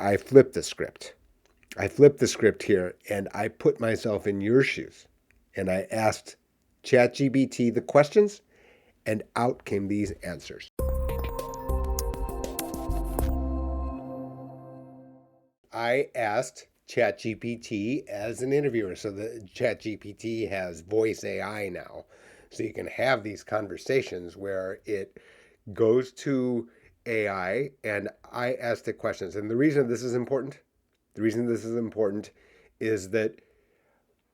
I flipped the script. I flipped the script here and I put myself in your shoes and I asked ChatGPT the questions and out came these answers. I asked ChatGPT as an interviewer. So the ChatGPT has voice AI now. So you can have these conversations where it goes to AI and I asked it questions. And the reason this is important, is that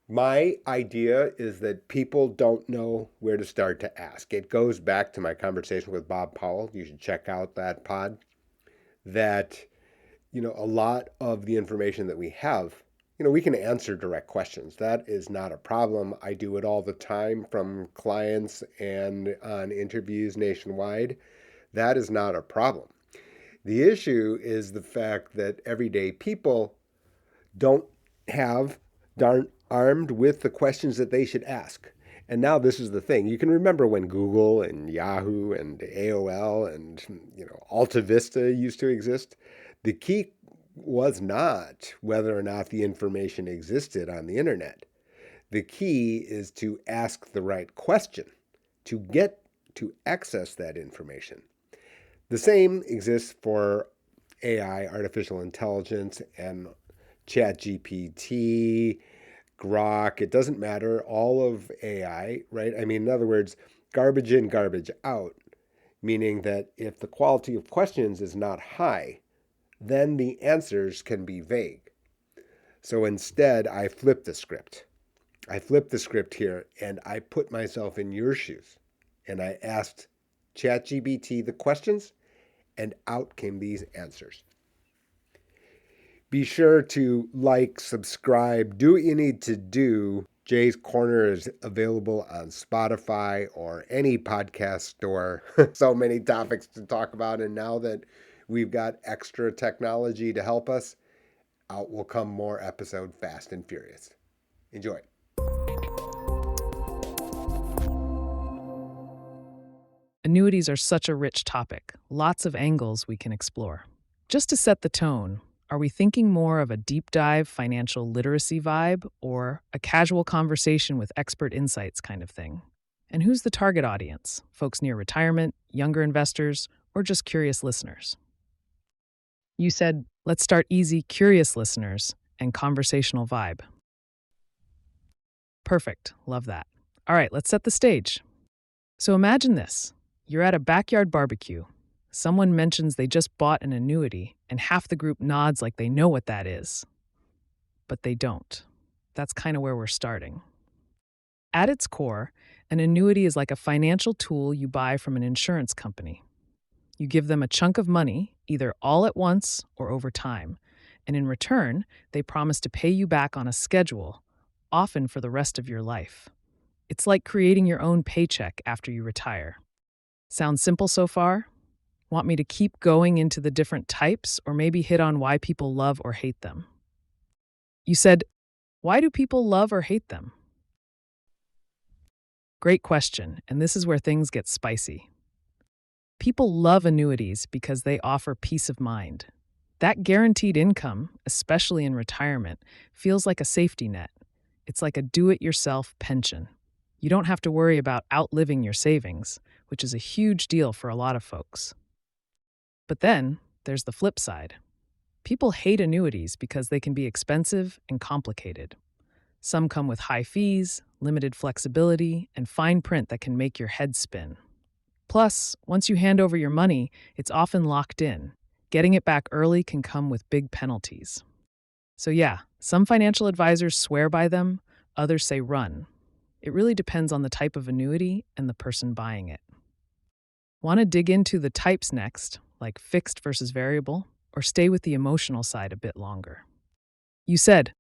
my idea is that people don't know where to start to ask. It goes back to my conversation with Bob Powell. You should check out that pod. That a lot of the information that we have, we can answer direct questions. That is not a problem. I do it all the time from clients and on interviews nationwide. That is not a problem. The issue is the fact that everyday people don't aren't armed with the questions that they should ask. And now this is the thing. You can remember when Google and Yahoo and AOL and Alta Vista used to exist. The key was not whether or not the information existed on the internet. The key is to ask the right question to get to access that information. The same exists for AI, artificial intelligence, and ChatGPT, Grok. It doesn't matter. All of AI, right? I mean, in other words, garbage in, garbage out, meaning that if the quality of questions is not high, then the answers can be vague. So instead, I flipped the script. I flipped the script here and I put myself in your shoes and I asked ChatGPT the questions and out came these answers. Be sure to like, subscribe, do what you need to do. Jay's Corner is available on Spotify or any podcast store. So many topics to talk about. And now that we've got extra technology to help us, out will come more episode Fast and Furious. Enjoy. Annuities are such a rich topic, lots of angles we can explore. Just to set the tone, are we thinking more of a deep dive financial literacy vibe or a casual conversation with expert insights kind of thing? And who's the target audience? Folks near retirement, younger investors, or just curious listeners? You said, let's start easy, curious listeners and conversational vibe. Perfect. Love that. All right, let's set the stage. So imagine this. You're at a backyard barbecue. Someone mentions they just bought an annuity, and half the group nods like they know what that is. But they don't. That's kind of where we're starting. At its core, an annuity is like a financial tool you buy from an insurance company. You give them a chunk of money, either all at once or over time, and in return, they promise to pay you back on a schedule, often for the rest of your life. It's like creating your own paycheck after you retire. Sounds simple so far? Want me to keep going into the different types or maybe hit on why people love or hate them? You said, why do people love or hate them? Great question, and this is where things get spicy. People love annuities because they offer peace of mind. That guaranteed income, especially in retirement, feels like a safety net. It's like a do-it-yourself pension. You don't have to worry about outliving your savings, which is a huge deal for a lot of folks. But then, there's the flip side. People hate annuities because they can be expensive and complicated. Some come with high fees, limited flexibility, and fine print that can make your head spin. Plus, once you hand over your money, it's often locked in. Getting it back early can come with big penalties. So yeah, some financial advisors swear by them, others say run. It really depends on the type of annuity and the person buying it. Want to dig into the types next, like fixed versus variable, or stay with the emotional side a bit longer? You said,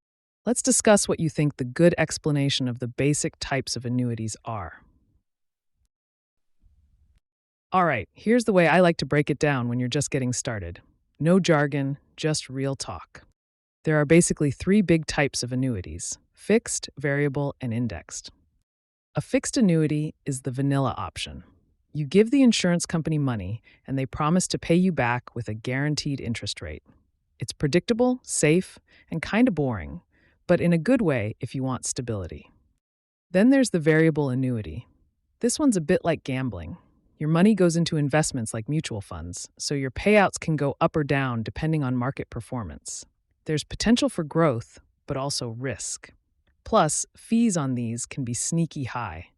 let's discuss what you think the good explanation of the basic types of annuities are. All right, here's the way I like to break it down when you're just getting started. No jargon, just real talk. There are basically three big types of annuities: fixed, variable, and indexed. A fixed annuity is the vanilla option. You give the insurance company money, and they promise to pay you back with a guaranteed interest rate. It's predictable, safe, and kind of boring, but in a good way if you want stability. Then there's the variable annuity. This one's a bit like gambling. Your money goes into investments like mutual funds, so your payouts can go up or down depending on market performance. There's potential for growth, but also risk. Plus, fees on these can be sneaky high.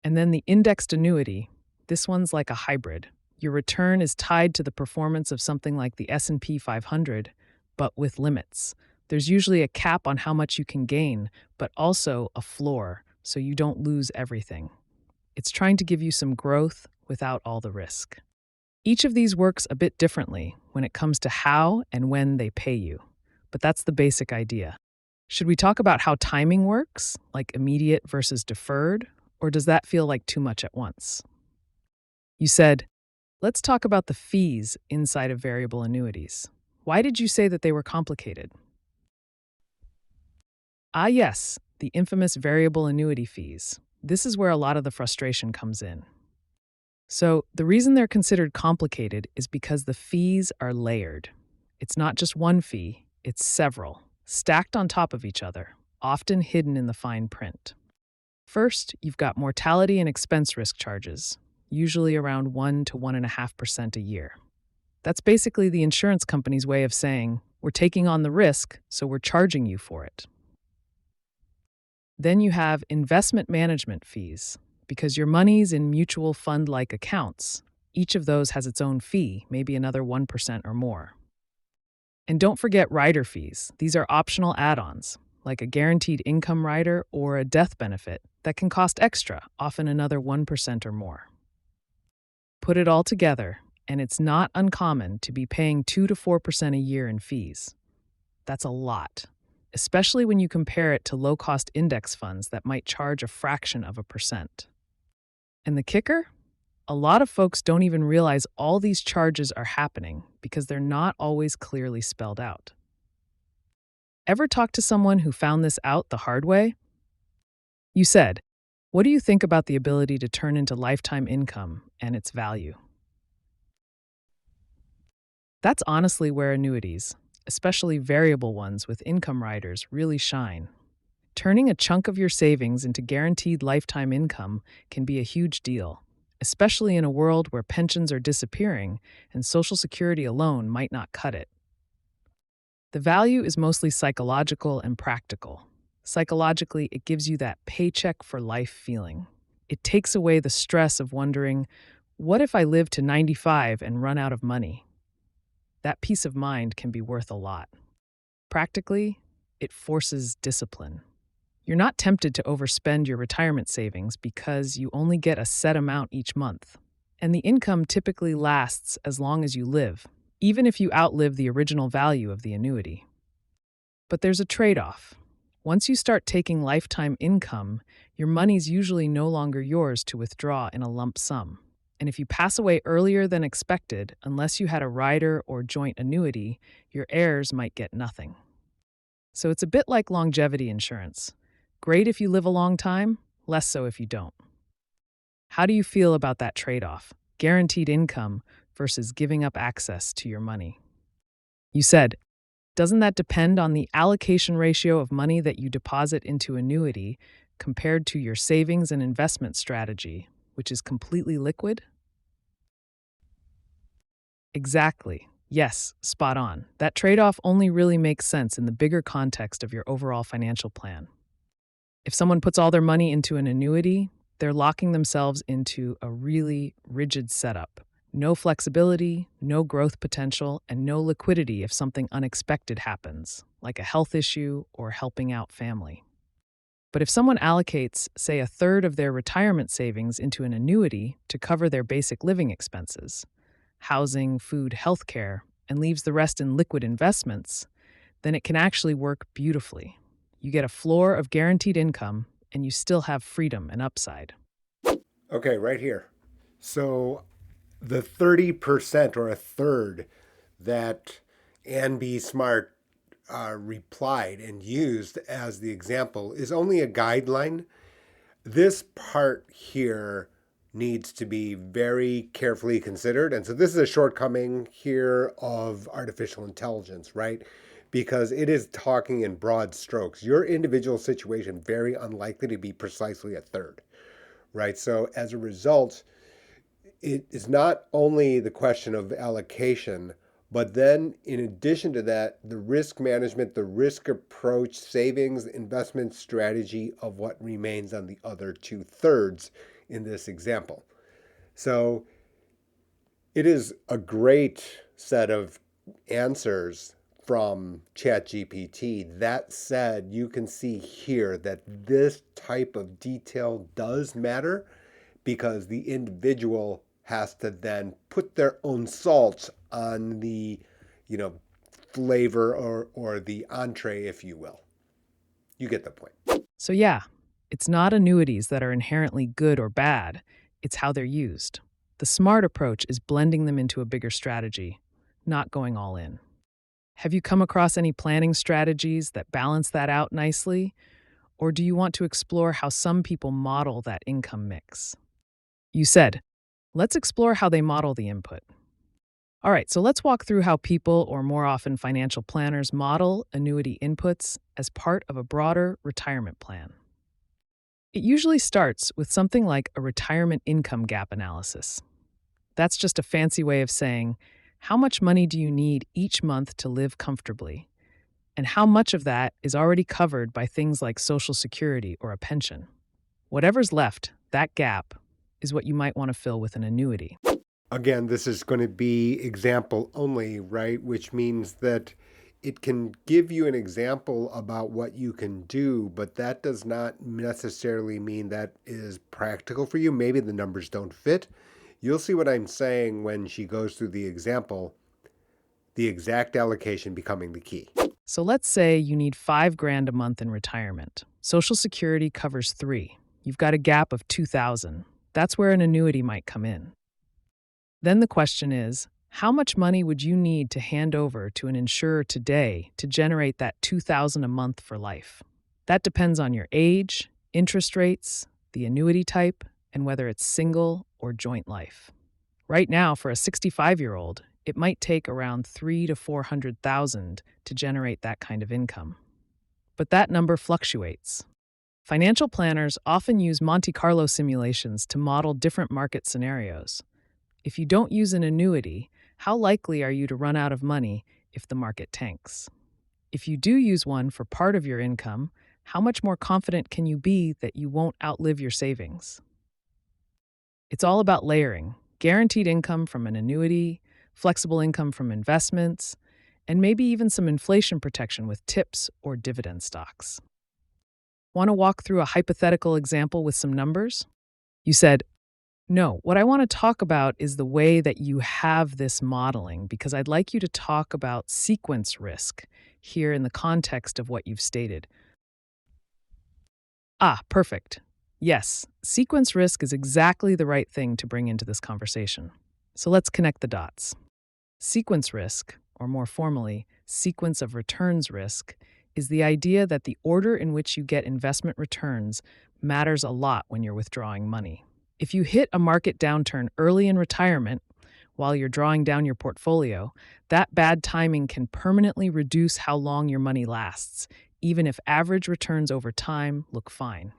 And then the indexed annuity, this one's like a hybrid. Your return is tied to the performance of something like the S&P 500, but with limits. There's usually a cap on how much you can gain, but also a floor, so you don't lose everything. It's trying to give you some growth without all the risk. Each of these works a bit differently when it comes to how and when they pay you, but that's the basic idea. Should we talk about how timing works, like immediate versus deferred, or does that feel like too much at once? You said, let's talk about the fees inside of variable annuities. Why did you say that they were complicated? Ah, yes, the infamous variable annuity fees. This is where a lot of the frustration comes in. So, the reason they're considered complicated is because the fees are layered. It's not just one fee, it's several, stacked on top of each other, often hidden in the fine print. First, you've got mortality and expense risk charges, usually around 1 to 1.5% a year. That's basically the insurance company's way of saying, we're taking on the risk, so we're charging you for it. Then you have investment management fees, because your money's in mutual fund-like accounts. Each of those has its own fee, maybe another 1% or more. And don't forget rider fees. These are optional add-ons, like a guaranteed income rider or a death benefit that can cost extra, often another 1% or more. Put it all together, and it's not uncommon to be paying 2 to 4% a year in fees. That's a lot, especially when you compare it to low-cost index funds that might charge a fraction of a percent. And the kicker? A lot of folks don't even realize all these charges are happening because they're not always clearly spelled out. Ever talk to someone who found this out the hard way? You said, what do you think about the ability to turn into lifetime income and its value? That's honestly where annuities, especially variable ones with income riders, really shine. Turning a chunk of your savings into guaranteed lifetime income can be a huge deal, especially in a world where pensions are disappearing and Social Security alone might not cut it. The value is mostly psychological and practical. Psychologically, it gives you that paycheck for life feeling. It takes away the stress of wondering, what if I live to 95 and run out of money? That peace of mind can be worth a lot. Practically, it forces discipline. You're not tempted to overspend your retirement savings because you only get a set amount each month. And the income typically lasts as long as you live, even if you outlive the original value of the annuity. But there's a trade-off. Once you start taking lifetime income, your money's usually no longer yours to withdraw in a lump sum. And if you pass away earlier than expected, unless you had a rider or joint annuity, your heirs might get nothing. So it's a bit like longevity insurance. Great if you live a long time, less so if you don't. How do you feel about that trade-off? Guaranteed income versus giving up access to your money. You said, doesn't that depend on the allocation ratio of money that you deposit into annuity compared to your savings and investment strategy, which is completely liquid? Exactly. Yes, spot on. That trade-off only really makes sense in the bigger context of your overall financial plan. If someone puts all their money into an annuity, they're locking themselves into a really rigid setup. No flexibility, no growth potential, and no liquidity if something unexpected happens, like a health issue or helping out family. But if someone allocates, say, a third of their retirement savings into an annuity to cover their basic living expenses, housing, food, healthcare, and leaves the rest in liquid investments, then it can actually work beautifully. You get a floor of guaranteed income, and you still have freedom and upside. Okay, right here. So the 30% or a third that Ann B. Smart replied and used as the example is only a guideline. This part here needs to be very carefully considered. And so this is a shortcoming here of artificial intelligence, right? Because it is talking in broad strokes. Your individual situation very unlikely to be precisely a third, right? So as a result, it is not only the question of allocation, but then in addition to that, the risk management, the risk approach, savings, investment strategy of what remains on the other two thirds in this example. So it is a great set of answers from ChatGPT. That said, you can see here that this type of detail does matter because the individual has to then put their own salt on the, you know, flavor or the entree, if you will. You get the point. So, yeah, it's not annuities that are inherently good or bad, it's how they're used. The smart approach is blending them into a bigger strategy, not going all in. Have you come across any planning strategies that balance that out nicely? Or do you want to explore how some people model that income mix? You said, let's explore how they model the input. All right, so let's walk through how people, or more often financial planners, model annuity inputs as part of a broader retirement plan. It usually starts with something like a retirement income gap analysis. That's just a fancy way of saying, how much money do you need each month to live comfortably? And how much of that is already covered by things like Social Security or a pension? Whatever's left, that gap, is what you might want to fill with an annuity. Again, this is going to be example only, right? Which means that it can give you an example about what you can do, but that does not necessarily mean that is practical for you. Maybe the numbers don't fit. You'll see what I'm saying when she goes through the example, the exact allocation becoming the key. So let's say you need $5,000 a month in retirement. Social Security covers 3. You've got a gap of 2,000. That's where an annuity might come in. Then the question is, how much money would you need to hand over to an insurer today to generate that 2,000 a month for life? That depends on your age, interest rates, the annuity type, and whether it's single or joint life. Right now, for a 65-year-old, it might take around 300,000 to 400,000 to generate that kind of income. But that number fluctuates. Financial planners often use Monte Carlo simulations to model different market scenarios. If you don't use an annuity, how likely are you to run out of money if the market tanks? If you do use one for part of your income, how much more confident can you be that you won't outlive your savings? It's all about layering: guaranteed income from an annuity, flexible income from investments, and maybe even some inflation protection with tips or dividend stocks. Want to walk through a hypothetical example with some numbers? You said, no, what I want to talk about is the way that you have this modeling, because I'd like you to talk about sequence risk here in the context of what you've stated. Ah, perfect. Yes, sequence risk is exactly the right thing to bring into this conversation. So let's connect the dots. Sequence risk, or more formally, sequence of returns risk, is the idea that the order in which you get investment returns matters a lot when you're withdrawing money. If you hit a market downturn early in retirement while you're drawing down your portfolio, that bad timing can permanently reduce how long your money lasts, even if average returns over time look fine.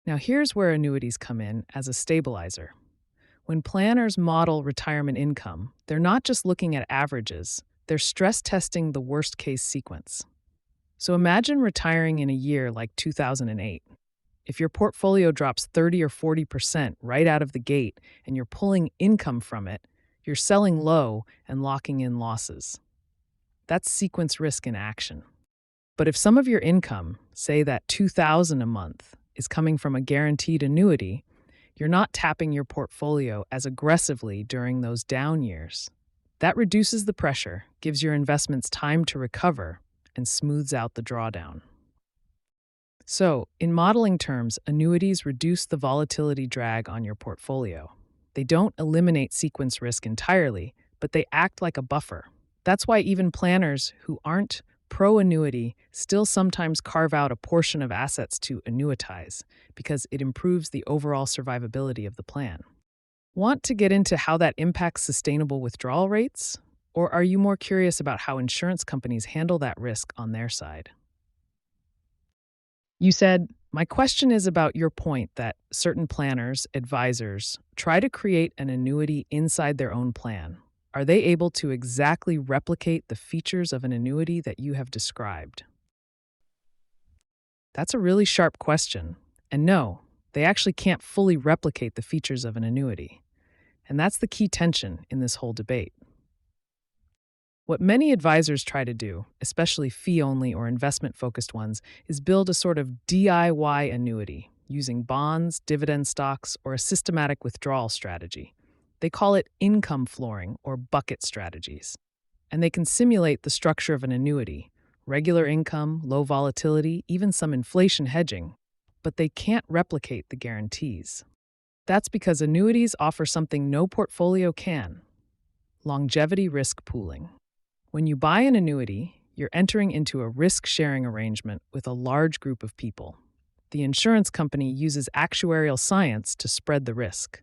Now, here's where annuities come in as a stabilizer. When planners model retirement income, they're not just looking at averages, they're stress testing the worst case sequence. So imagine retiring in a year like 2008. If your portfolio drops 30 or 40% right out of the gate and you're pulling income from it, you're selling low and locking in losses. That's sequence risk in action. But if some of your income, say that $2,000 a month, is coming from a guaranteed annuity, you're not tapping your portfolio as aggressively during those down years. That reduces the pressure, gives your investments time to recover, and smooths out the drawdown. So, in modeling terms, annuities reduce the volatility drag on your portfolio. They don't eliminate sequence risk entirely, but they act like a buffer. That's why even planners who aren't pro-annuity still sometimes carve out a portion of assets to annuitize because it improves the overall survivability of the plan. Want to get into how that impacts sustainable withdrawal rates? Or are you more curious about how insurance companies handle that risk on their side? You said, my question is about your point that certain planners, advisors, try to create an annuity inside their own plan. Are they able to exactly replicate the features of an annuity that you have described? That's a really sharp question. And no, they actually can't fully replicate the features of an annuity. And that's the key tension in this whole debate. What many advisors try to do, especially fee only or investment focused ones, is build a sort of DIY annuity using bonds, dividend stocks, or a systematic withdrawal strategy. They call it income flooring or bucket strategies. And they can simulate the structure of an annuity regular income, low volatility, even some inflation hedging. But they can't replicate the guarantees. That's because annuities offer something no portfolio can longevity risk pooling. When you buy an annuity, you're entering into a risk-sharing arrangement with a large group of people. The insurance company uses actuarial science to spread the risk.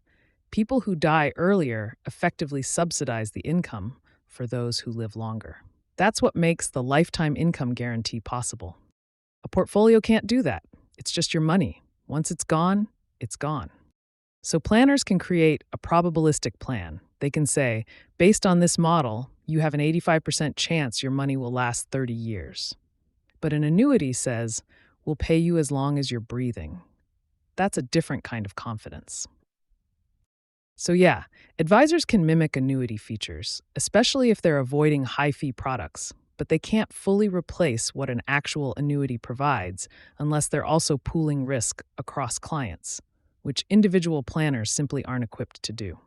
People who die earlier effectively subsidize the income for those who live longer. That's what makes the lifetime income guarantee possible. A portfolio can't do that. It's just your money. Once it's gone, it's gone. So planners can create a probabilistic plan. They can say, based on this model, you have an 85% chance your money will last 30 years. But an annuity says, we'll pay you as long as you're breathing. That's a different kind of confidence. So yeah, advisors can mimic annuity features, especially if they're avoiding high-fee products, but they can't fully replace what an actual annuity provides unless they're also pooling risk across clients, which individual planners simply aren't equipped to do.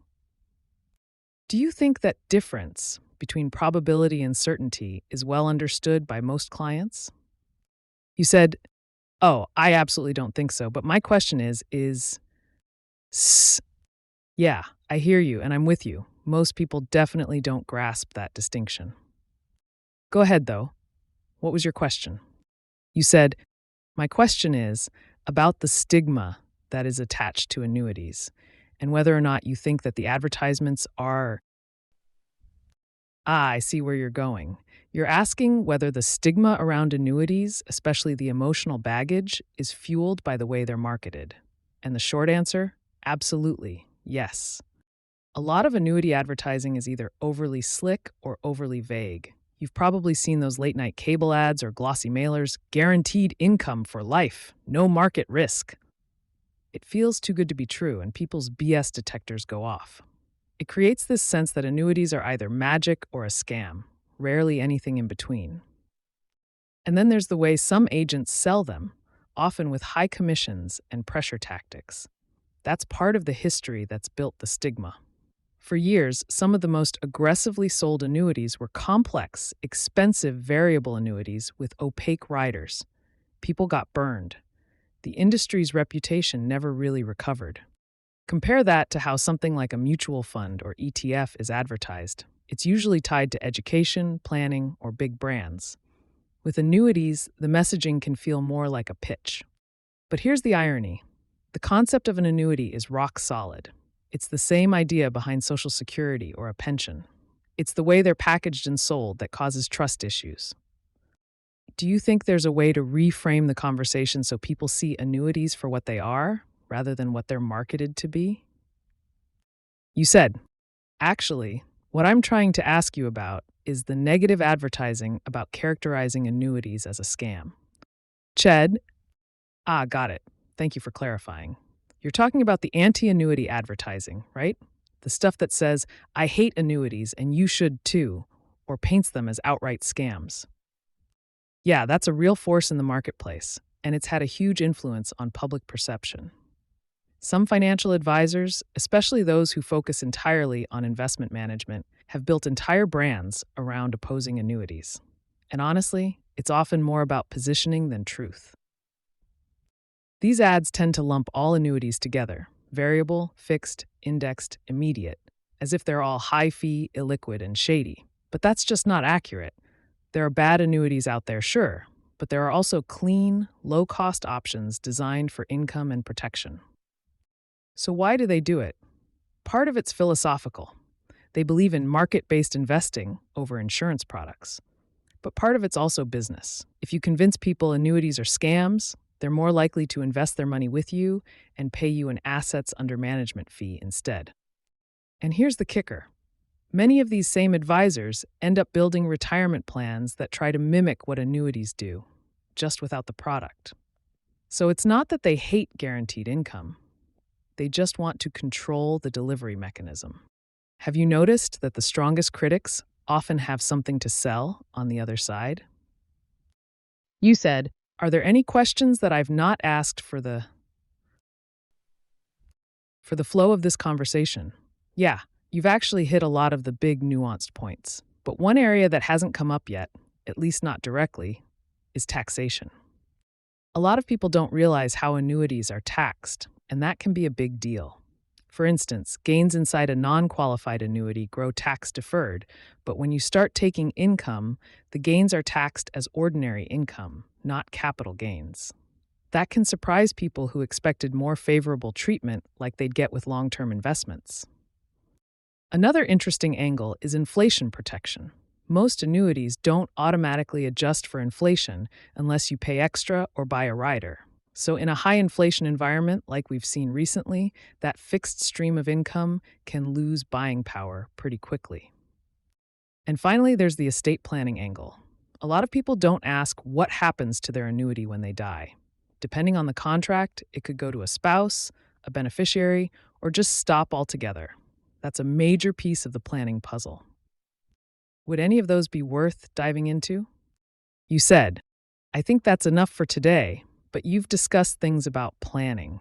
Do you think that difference between probability and certainty is well understood by most clients? You said, oh, I absolutely don't think so, but my question is, yeah, I hear you and I'm with you. Most people definitely don't grasp that distinction. Go ahead, though. What was your question? You said, my question is about the stigma that is attached to annuities and whether or not you think that the advertisements are. I see where you're going. You're asking whether the stigma around annuities, especially the emotional baggage, is fueled by the way they're marketed. And the short answer? Absolutely, yes. A lot of annuity advertising is either overly slick or overly vague. You've probably seen those late-night cable ads or glossy mailers, guaranteed income for life, no market risk. It feels too good to be true, and people's BS detectors go off. It creates this sense that annuities are either magic or a scam, rarely anything in between. And then there's the way some agents sell them, often with high commissions and pressure tactics. That's part of the history that's built the stigma. For years, some of the most aggressively sold annuities were complex, expensive variable annuities with opaque riders. People got burned. The industry's reputation never really recovered. Compare that to how something like a mutual fund or ETF is advertised. It's usually tied to education, planning, or big brands. With annuities, the messaging can feel more like a pitch. But here's the irony. The concept of an annuity is rock solid. It's the same idea behind Social Security or a pension. It's the way they're packaged and sold that causes trust issues. Do you think there's a way to reframe the conversation so people see annuities for what they are, rather than what they're marketed to be? You said, actually, what I'm trying to ask you about is the negative advertising about characterizing annuities as a scam. Ched, got it. Thank you for clarifying. You're talking about the anti-annuity advertising, right? The stuff that says, I hate annuities and you should too, or paints them as outright scams. Yeah, that's a real force in the marketplace, and it's had a huge influence on public perception. Some financial advisors, especially those who focus entirely on investment management, have built entire brands around opposing annuities. And honestly, it's often more about positioning than truth. These ads tend to lump all annuities together, variable, fixed, indexed, immediate, as if they're all high-fee, illiquid, and shady. But that's just not accurate. There are bad annuities out there, sure, but there are also clean, low cost options designed for income and protection. So, why do they do it? Part of it's philosophical. They believe in market based investing over insurance products. But part of it's also business. If you convince people annuities are scams, they're more likely to invest their money with you and pay you an assets under management fee instead. And here's the kicker: many of these same advisors end up building retirement plans that try to mimic what annuities do, just without the product. So it's not that they hate guaranteed income, they just want to control the delivery mechanism. Have you noticed that the strongest critics often have something to sell on the other side? You said, "Are there any questions that I've not asked for the flow of this conversation?" Yeah, you've actually hit a lot of the big nuanced points. But one area that hasn't come up yet, at least not directly, is taxation. A lot of people don't realize how annuities are taxed, and that can be a big deal. For instance, gains inside a non-qualified annuity grow tax deferred, but when you start taking income, the gains are taxed as ordinary income, not capital gains. That can surprise people who expected more favorable treatment like they'd get with long-term investments. Another interesting angle is inflation protection. Most annuities don't automatically adjust for inflation unless you pay extra or buy a rider. So, in a high inflation environment like we've seen recently, that fixed stream of income can lose buying power pretty quickly. And finally, there's the estate planning angle. A lot of people don't ask what happens to their annuity when they die. Depending on the contract, it could go to a spouse, a beneficiary, or just stop altogether. That's a major piece of the planning puzzle. Would any of those be worth diving into? You said, "I think that's enough for today, but you've discussed things about planning.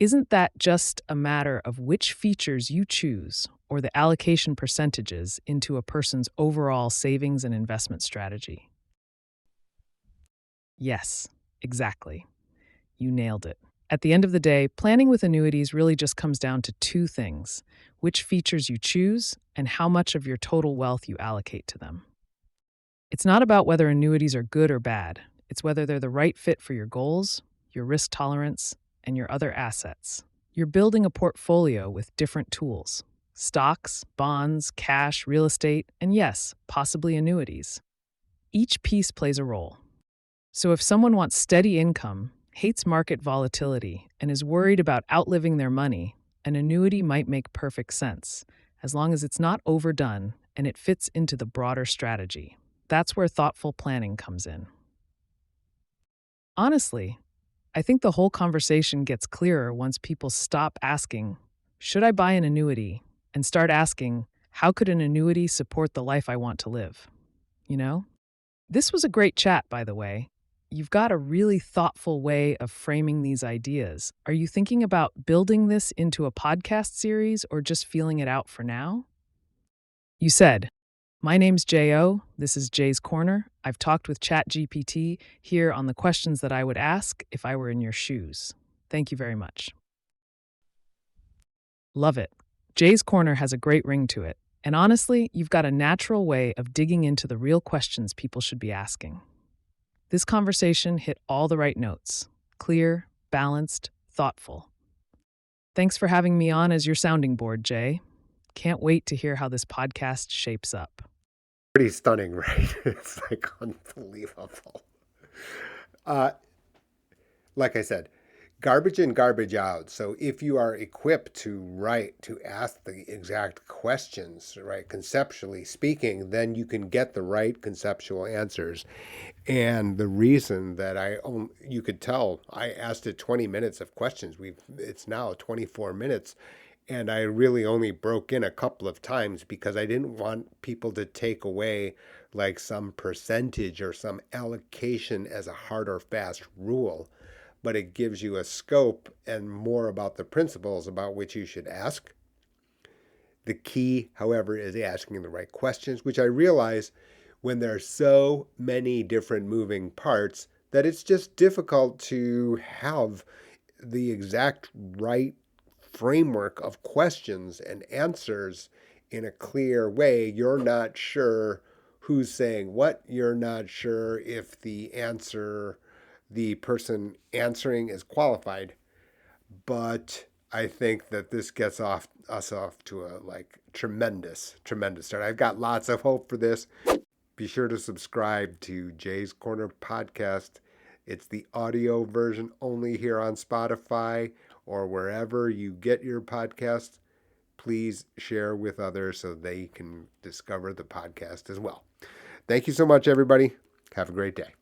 Isn't that just a matter of which features you choose or the allocation percentages into a person's overall savings and investment strategy?" Yes, exactly. You nailed it. At the end of the day, planning with annuities really just comes down to two things: which features you choose and how much of your total wealth you allocate to them. It's not about whether annuities are good or bad, it's whether they're the right fit for your goals, your risk tolerance, and your other assets. You're building a portfolio with different tools: stocks, bonds, cash, real estate, and yes, possibly annuities. Each piece plays a role. So if someone wants steady income, hates market volatility, and is worried about outliving their money, an annuity might make perfect sense, as long as it's not overdone and it fits into the broader strategy. That's where thoughtful planning comes in. Honestly, I think the whole conversation gets clearer once people stop asking, "Should I buy an annuity?" and start asking, "How could an annuity support the life I want to live?" You know? This was a great chat, by the way. You've got a really thoughtful way of framing these ideas. Are you thinking about building this into a podcast series or just feeling it out for now? You said, "My name's Jo. This is Jay's Corner. I've talked with ChatGPT here on the questions that I would ask if I were in your shoes." Thank you very much. Love it. Jay's Corner has a great ring to it. And honestly, you've got a natural way of digging into the real questions people should be asking. This conversation hit all the right notes: clear, balanced, thoughtful. Thanks for having me on as your sounding board, Jay. Can't wait to hear how this podcast shapes up. Pretty stunning, right? It's like unbelievable. Uh, like I said, garbage in, garbage out. So if you are equipped to ask the exact questions, right, conceptually speaking, then you can get the right conceptual answers. And the reason that you could tell, I asked it 20 minutes of questions. It's now 24 minutes. And I really only broke in a couple of times because I didn't want people to take away like some percentage or some allocation as a hard or fast rule, but it gives you a scope and more about the principles about which you should ask. The key, however, is asking the right questions, which I realize when there are so many different moving parts that it's just difficult to have the exact right framework of questions and answers in a clear way. You're not sure who's saying what. You're not sure if the person answering is qualified. But I think that this gets us off to a tremendous start. I've got lots of hope for this. Be sure to subscribe to Jay's Corner podcast. It's the audio version only here on Spotify or wherever you get your podcast. Please share with others so they can discover the podcast as well. Thank you so much, everybody. Have a great day.